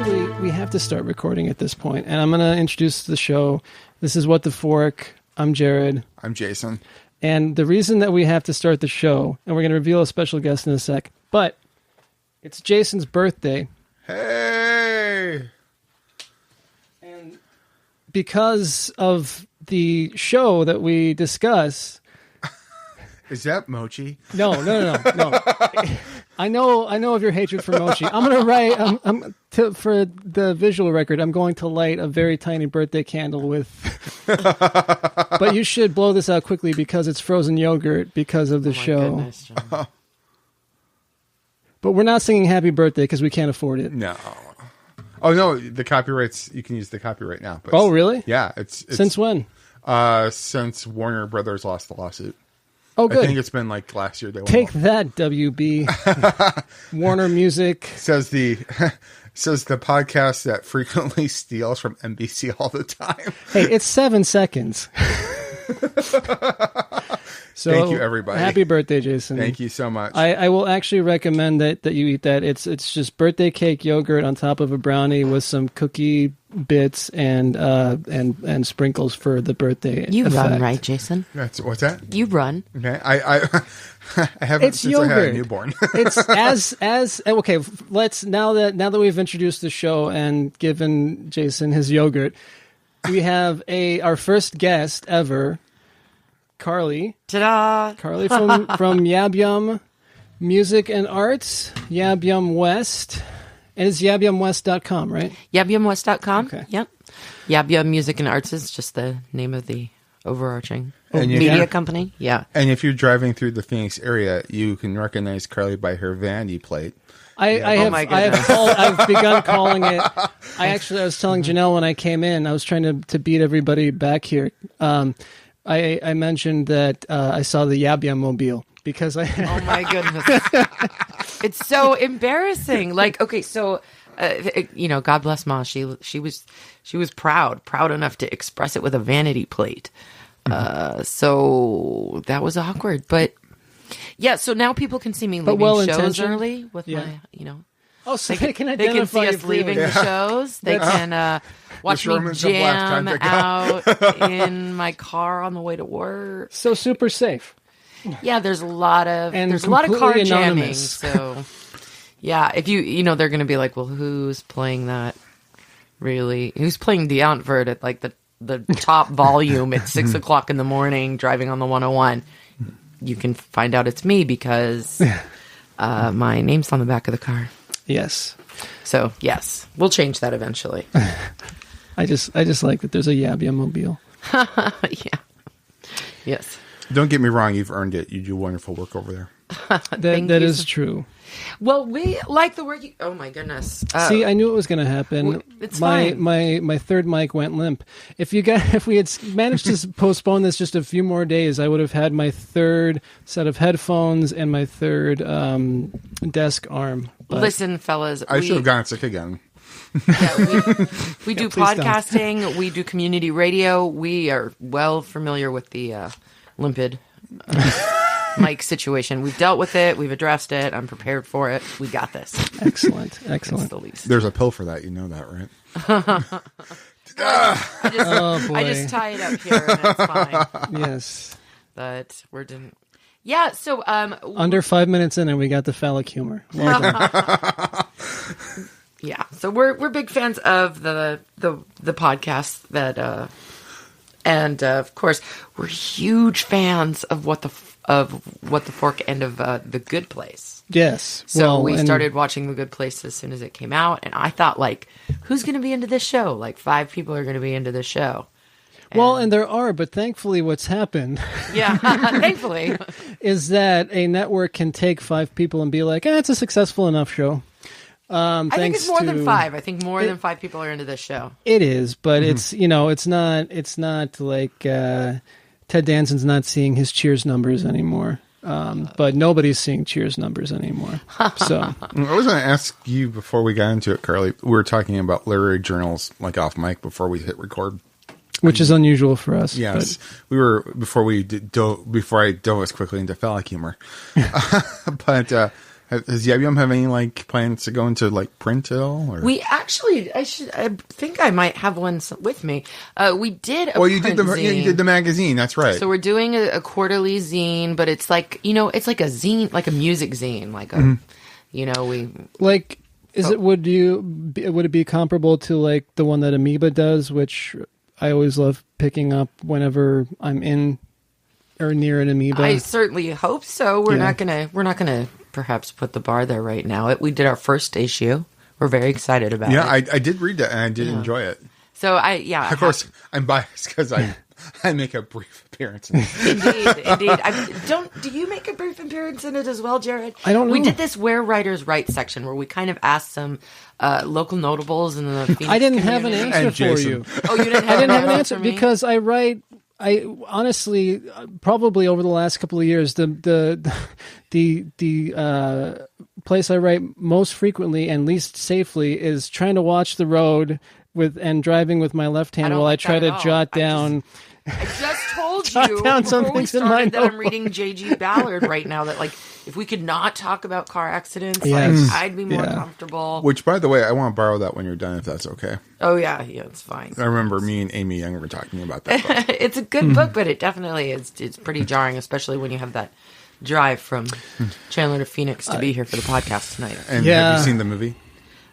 Actually, we have to start recording at this point, and I'm going to introduce the show. This is What the Fork. I'm Jared. I'm Jason. And the reason that we have to start the show, and we're going to reveal a special guest in a sec, but it's Jason's birthday. Hey! And because of the show that we discuss... Is that Mochi? No. I know of your hatred for Mochi. I'm going to write, for the visual record, I'm going to light a very tiny birthday candle with... But you should blow this out quickly because it's frozen yogurt because of the show. Goodness, but we're not singing happy birthday because we can't afford it. No. Oh, no, the copyrights, you can use the copyright now. But oh, really? Yeah. It's Since when? Since Warner Brothers lost the lawsuit. Oh, good. I think it's been like last year. Take that, WB. Warner Music. Says the podcast that frequently steals from NBC all the time. Hey, it's 7 seconds. So, thank you, everybody. Happy birthday, Jason. Thank you so much. I will actually recommend that you eat that. It's just birthday cake yogurt on top of a brownie with some cookie bits and sprinkles for the birthday. You effect. run, right, Jason? What's that? You run. Okay, I haven't it's since yogurt. I had a newborn. It's as okay. Let's now that we've introduced the show and given Jason his yogurt, we have our first guest ever. Carly. Ta-da! Carly from YabYum Music and Arts, YabYum West. And it's yabyumwest.com, right? YabYumWest.com. Okay. Yep. YabYum Music and Arts is just the name of the overarching And media company. Yeah. And if you're driving through the Phoenix area, you can recognize Carly by her vanity plate. I've begun calling it. I was telling Janelle when I came in, I was trying to beat everybody back here. I mentioned that I saw the YabYum mobile because I. Oh my goodness! It's so embarrassing. Like, okay, so God bless Ma. She was proud enough to express it with a vanity plate. So that was awkward, but yeah. So now people can see me leaving shows early with my, Oh, so they can They can see us leaving the shows. They can watch me jam out in my car on the way to work. So super safe. Yeah, there's a lot of car jamming. So yeah, if they're going to be like, well, who's playing that? Really, who's playing the Antwoord at like the top volume at 6 o'clock in the morning, driving on the 101? You can find out it's me because my name's on the back of the car. Yes. So yes, we'll change that eventually. I just like that there's a YabYum mobile. Yeah. Yes. Don't get me wrong, you've earned it. You do wonderful work over there. That is true. Well, we like the work. Oh my goodness! See, I knew it was going to happen. It's fine. My third mic went limp. If we had managed to postpone this just a few more days, I would have had my third set of headphones and my third desk arm. But listen, fellas, I should have gotten sick again. Yeah, we do podcasting. Don't. We do community radio. We are well familiar with the limpid mic situation. We've dealt with it. We've addressed it. I'm prepared for it. We got this. Excellent. It's the least. There's a pill for that. You know that, right? Oh boy. I just tie it up here and it's fine. Yes. But we're didn't. Yeah. So under 5 minutes in, and we got the phallic humor. Well done. Yeah. So we're big fans of the podcast that. And of course, we're huge fans of what the fork and of The Good Place. Yes. So we started watching The Good Place as soon as it came out, and I thought, like, who's going to be into this show? Like, 5 people are going to be into this show. And there are, but thankfully, what's happened? Yeah, thankfully, is that a network can take 5 people and be like, it's a succcessful enough show. I think it's more than 5. I think more than 5 people are into this show. It is, but it's it's not like Ted Danson's not seeing his Cheers numbers anymore. But nobody's seeing Cheers numbers anymore. So I was going to ask you before we got into it, Carly. We were talking about literary journals, like off mic, before we hit record, which is unusual for us. Yes, we were before I dove as quickly into phallic humor, but. Does YabYum have any like plans to go into like print at all? Or? We actually, I think I might have one with me. We did. You did the magazine. That's right. So we're doing a quarterly zine, but it's like it's like a zine, like a music zine, like a we like. Would it be comparable to like the one that Amoeba does, which I always love picking up whenever I'm in or near an Amoeba? I certainly hope so. We're not gonna perhaps put the bar there right now. We did our first issue. We're very excited about it. Yeah, I did read that and I did enjoy it. So of course, I'm biased because I make a brief appearance in it. Indeed. Do you make a brief appearance in it as well, Jared? I don't know. We did this Where Writers Write section where we kind of asked some local notables in the Phoenix I didn't community. have an answer for you. Oh, you didn't have I didn't have an answer because I honestly, probably over the last couple of years, the place I write most frequently and least safely is trying to watch the road and driving with my left hand while I try to jot down. I just told you down before we started that I'm notebook. reading J.G. Ballard right now. That like, if we could not talk about car accidents, Yes. I'd be more comfortable. Which, by the way, I want to borrow that when you're done, if that's okay. Oh yeah, it's fine. I remember me and Amy Young were talking about that book. It's a good book, but it definitely is. It's pretty jarring, especially when you have that drive from Chandler to Phoenix to be here for the podcast tonight. And have you seen the movie?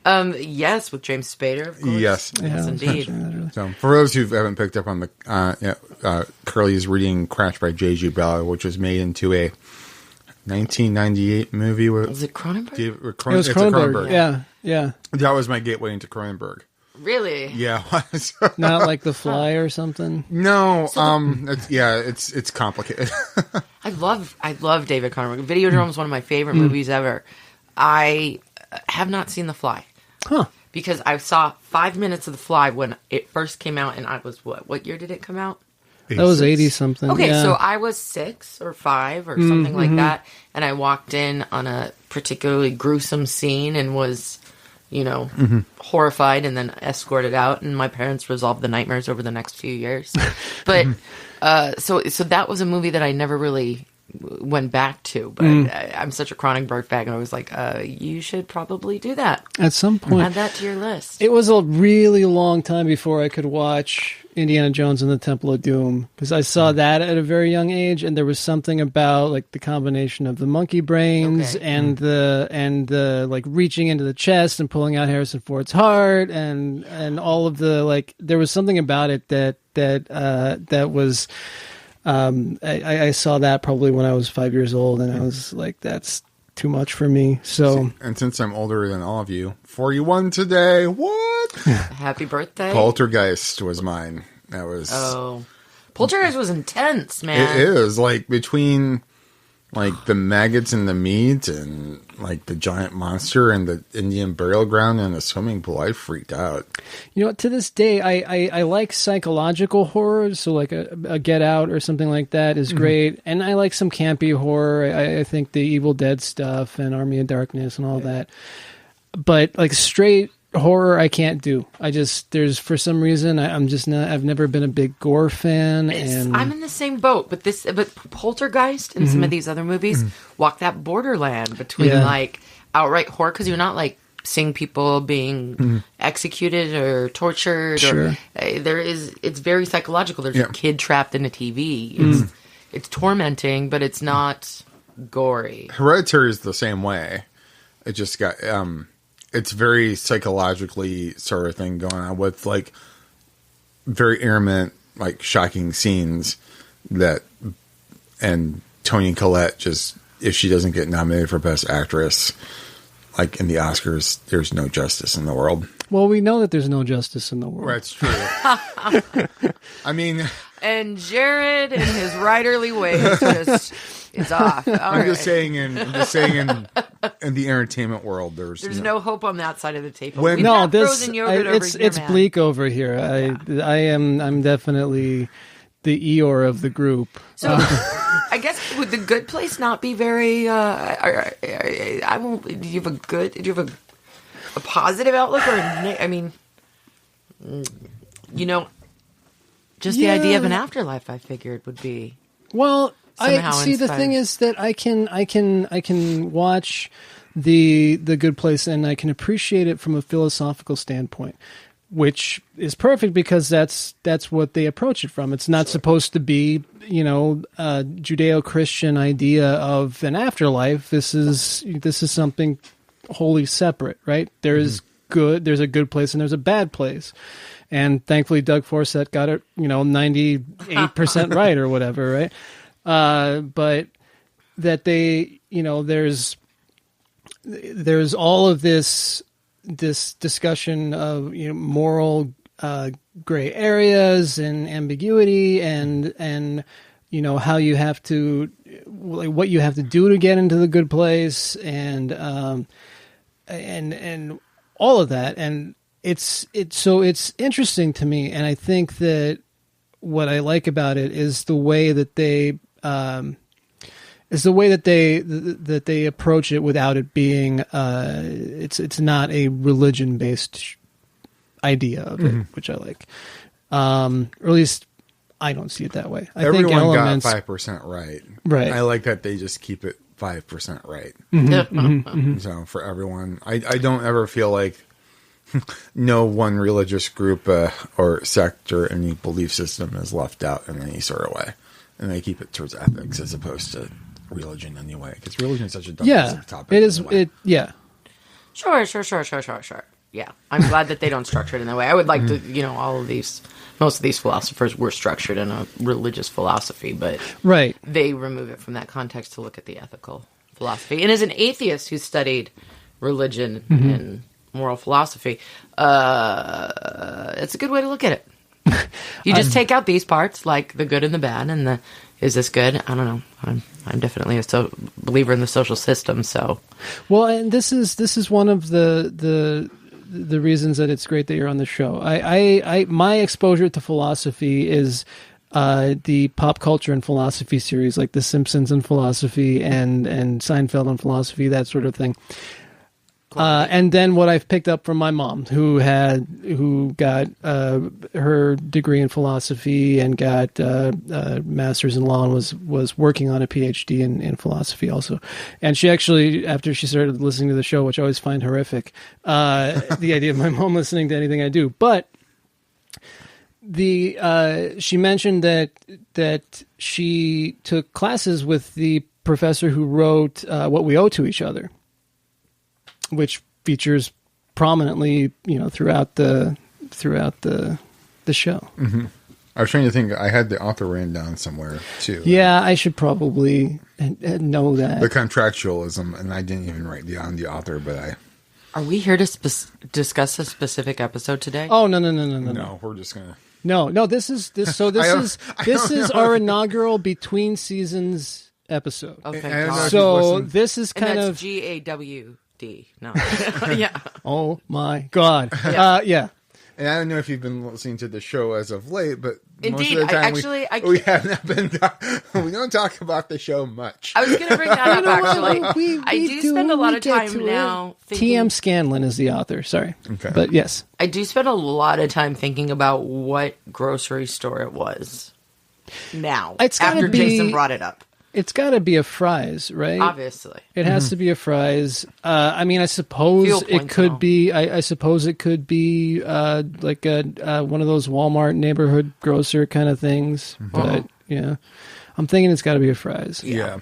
Yes, with James Spader, of course. Yes, indeed. So, for those who haven't picked up on the, Curly is reading Crash by J.G. Ballard, which was made into a 1998 movie. Was it Cronenberg? It was Cronenberg. Yeah. That was my gateway into Cronenberg. Really? Yeah. Not like The Fly or something? No. It's complicated. I love David Cronenberg. Videodrome is one of my favorite movies ever. I have not seen The Fly. Huh. Because I saw 5 minutes of The Fly when it first came out, and I was, what year did it come out? That was 80-something. Okay, so I was 6 or 5 or something like that, and I walked in on a particularly gruesome scene and was, horrified, and then escorted out, and my parents resolved the nightmares over the next few years. But, so that was a movie that I never really went back to, but I'm such a Cronenberg fan, and I was like, you should probably do that. At some point. Add that to your list. It was a really long time before I could watch Indiana Jones and the Temple of Doom, because I saw that at a very young age, and there was something about like the combination of the monkey brains and the like reaching into the chest and pulling out Harrison Ford's heart and all of the like. There was something about it that was. I saw that probably when I was 5 years old, and I was like, that's too much for me. So, and since I'm older than all of you, 41 today. What? Happy birthday. Poltergeist was mine. That was. Oh, Poltergeist was intense, man. It is like between like the maggots and the meat and like the giant monster and the Indian burial ground and the swimming pool. I freaked out. You know, to this day, I like psychological horror. So like a Get Out or something like that is great. And I like some campy horror. I think the Evil Dead stuff and Army of Darkness and all that. But like straight horror, I can't do. There's for some reason I'm just not. I've never been a big gore fan, and I'm in the same boat. But Poltergeist and some of these other movies walk that borderland between like outright horror, because you're not like seeing people being executed or tortured. Sure. Or, it's very psychological. There's a kid trapped in a TV. It's tormenting, but it's not gory. Hereditary is the same way. It just got. It's very psychologically sort of thing going on with like very intermittent, like shocking scenes and Toni Collette just, if she doesn't get nominated for Best Actress, like in the Oscars, there's no justice in the world. Well, we know that there's no justice in the world. That's true. I mean, and Jared in his writerly ways just is off. I'm just saying in the entertainment world, there's no hope on that side of the table. It's bleak over here. I'm definitely the Eeyore of the group. So I guess would the Good Place not be very? I won't. Do you have a positive outlook, or I mean, just the idea of an afterlife, I figured would be. Well, I see. Inspired. The thing is that I can watch the Good Place, and I can appreciate it from a philosophical standpoint, which is perfect because that's what they approach it from. It's not supposed to be, a Judeo-Christian idea of an afterlife. This is something wholly separate, right? There's a good place and there's a bad place. And thankfully Doug Forsett got it, 98% right or whatever, right? But that they, there's all of this discussion of moral gray areas and ambiguity and how you have to, like, what you have to do to get into the good place and all of that. And it's interesting to me, and I think that what I like about it is the way that they approach it without it being it's not a religion based idea of it, which I like, or at least I don't see it that way. Everyone think elements got 5% right. I like that they just keep it 5% right. So for everyone, I don't ever feel like no one religious group or sect or any belief system is left out in any sort of way, and they keep it towards ethics as opposed to religion anyway, because religion is such a divisive topic. It is. Sure. Yeah, I'm glad that they don't structure it in that way. I would like to, most of these philosophers were structured in a religious philosophy, but they remove it from that context to look at the ethical philosophy. And as an atheist who studied religion and moral philosophy, it's a good way to look at it. You just take out these parts, like the good and the bad, and the is this good? I don't know. I'm definitely a believer in the social system. So, well, and this is one of the reasons that it's great that you're on the show. I my exposure to philosophy is the pop culture and philosophy series, like The Simpsons and philosophy and Seinfeld and philosophy, that sort of thing. And then what I've picked up from my mom, who got her degree in philosophy and got master's in law and was working on a PhD in philosophy also. And she actually, after she started listening to the show, which I always find horrific, the idea of my mom listening to anything I do, but she mentioned that she took classes with the professor who wrote What We Owe to Each Other, which features prominently, throughout the show. Mm-hmm. I was trying to think. I had the author written down somewhere too. Yeah, I should probably know that. The contractualism, and I didn't even write down the author, but I. Are we here to discuss a specific episode today? Oh no! No, we're just gonna. No. This is our inaugural between seasons episode. Okay. So this is kind of GAWD. No. Yeah. Oh my God. Yeah. And I don't know if you've been listening to the show as of late, but indeed, most of the time we haven't been. We don't talk about the show much. I was going to bring that up. Actually, I do spend a lot of time now. T.M. Scanlon is the author. Sorry, okay, but yes, I do spend a lot of time thinking about what grocery store it was. Now, after Jason brought it up. It's got to be a Fry's, right? Obviously. It has to be a Fry's. I mean, I suppose it could be. I suppose it could be like one of those Walmart neighborhood grocer kind of things. Mm-hmm. But yeah, I'm thinking it's got to be a Fry's. Yeah.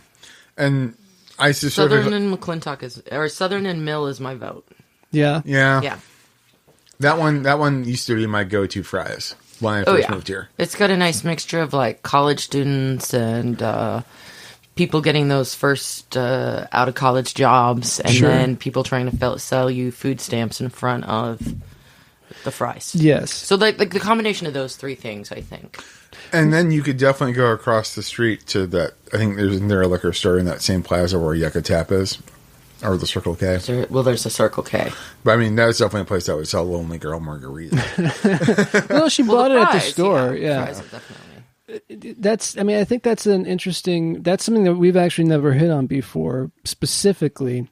And I Southern and McClintock or Southern and Mill is my vote. Yeah. Yeah. That one used to be my go-to Fry's when I first moved here. It's got a nice mixture of like college students and people getting those first out of college jobs, and then people trying to sell you food stamps in front of the Fry's. Yes. So like the combination of those three things, I think. And then you could definitely go across the street to that. I think there's a liquor store in that same plaza where Yucca Tap is, or the Circle K. There's a Circle K. But I mean, that's definitely a place that would sell Lonely Girl margarita. Well, she bought it at the store. Yeah. Fry's, definitely. I think that's an interesting, that's something that we've actually never hit on before specifically,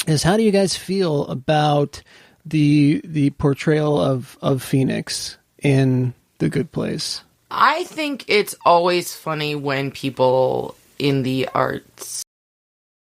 is how do you guys feel about the portrayal of Phoenix in The Good Place? I think it's always funny when people in the arts